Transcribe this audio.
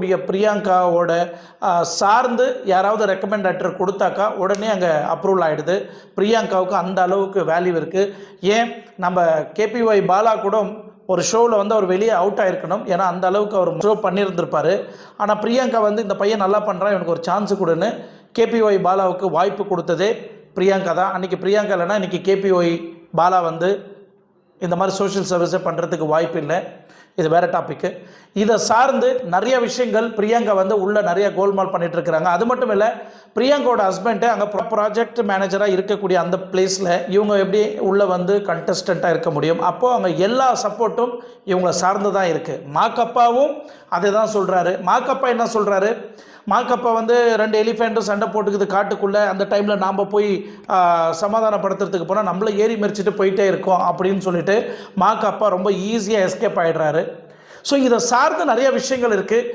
பிரியங்காவோட சார்ந்து யாராவது recommend letter கொடுத்தாக்கா உடனே அங்கே அப்ரூவல் ஆகிடுது. பிரியங்காவுக்கு அந்த அளவுக்கு வேல்யூ இருக்குது. ஏன் நம்ம கேபிஒய் பாலா கூட ஒரு ஷோவில் அவர் வெளியே அவுட் ஆகிருக்கணும், ஏன்னா அந்த அளவுக்கு அவர் ஷோ பண்ணியிருந்திருப்பார். ஆனால் பிரியங்கா இந்த பையன் நல்லா பண்ணுறான், இவனுக்கு ஒரு சான்ஸ் கொடுன்னு கேபிஒய் பாலாவுக்கு வாய்ப்பு கொடுத்ததே பிரியங்கா தான். அன்றைக்கி பிரியங்கா இல்லைன்னா இன்றைக்கி கேபிஒய் பாலா இந்த மாதிரி சோஷியல் சர்வீஸை பண்ணுறதுக்கு வாய்ப்பு இல்லை. இது வேறு டாப்பிக்கு. இதை சார்ந்து நிறைய விஷயங்கள் பிரியங்கா உள்ளே நிறைய கோல்மால் பண்ணிகிட்டு இருக்கிறாங்க. அது மட்டும் இல்லை, பிரியங்காவோட ஹஸ்பண்டு அங்கே ப்ராஜெக்ட் மேனேஜராக இருக்கக்கூடிய அந்த பிளேஸில் இவங்க எப்படி உள்ளே கண்டஸ்டண்ட்டாக இருக்க முடியும்? அப்போது அவங்க எல்லா சப்போர்ட்டும் இவங்களை சார்ந்து தான் இருக்குது. மாக்கப்பா அதை தான் சொல்கிறாரு. மாக்கப்பா என்ன சொல்கிறாரு? மாக்கப்பா 2 எலிஃபெண்ட்டும் சண்டை போட்டுக்குது காட்டுக்குள்ளே. அந்த டைமில் நாம் போய் சமாதானப்படுத்துறதுக்கு போனால் நம்மளை ஏறி மறிச்சிட்டு போயிட்டே இருக்கோம் அப்படின்னு சொல்லிட்டு மாக்கப்பா ரொம்ப ஈஸியாக எஸ்கேப் ஆகிடுறாரு. ஸோ இதை சார்ந்து நிறைய விஷயங்கள் இருக்குது.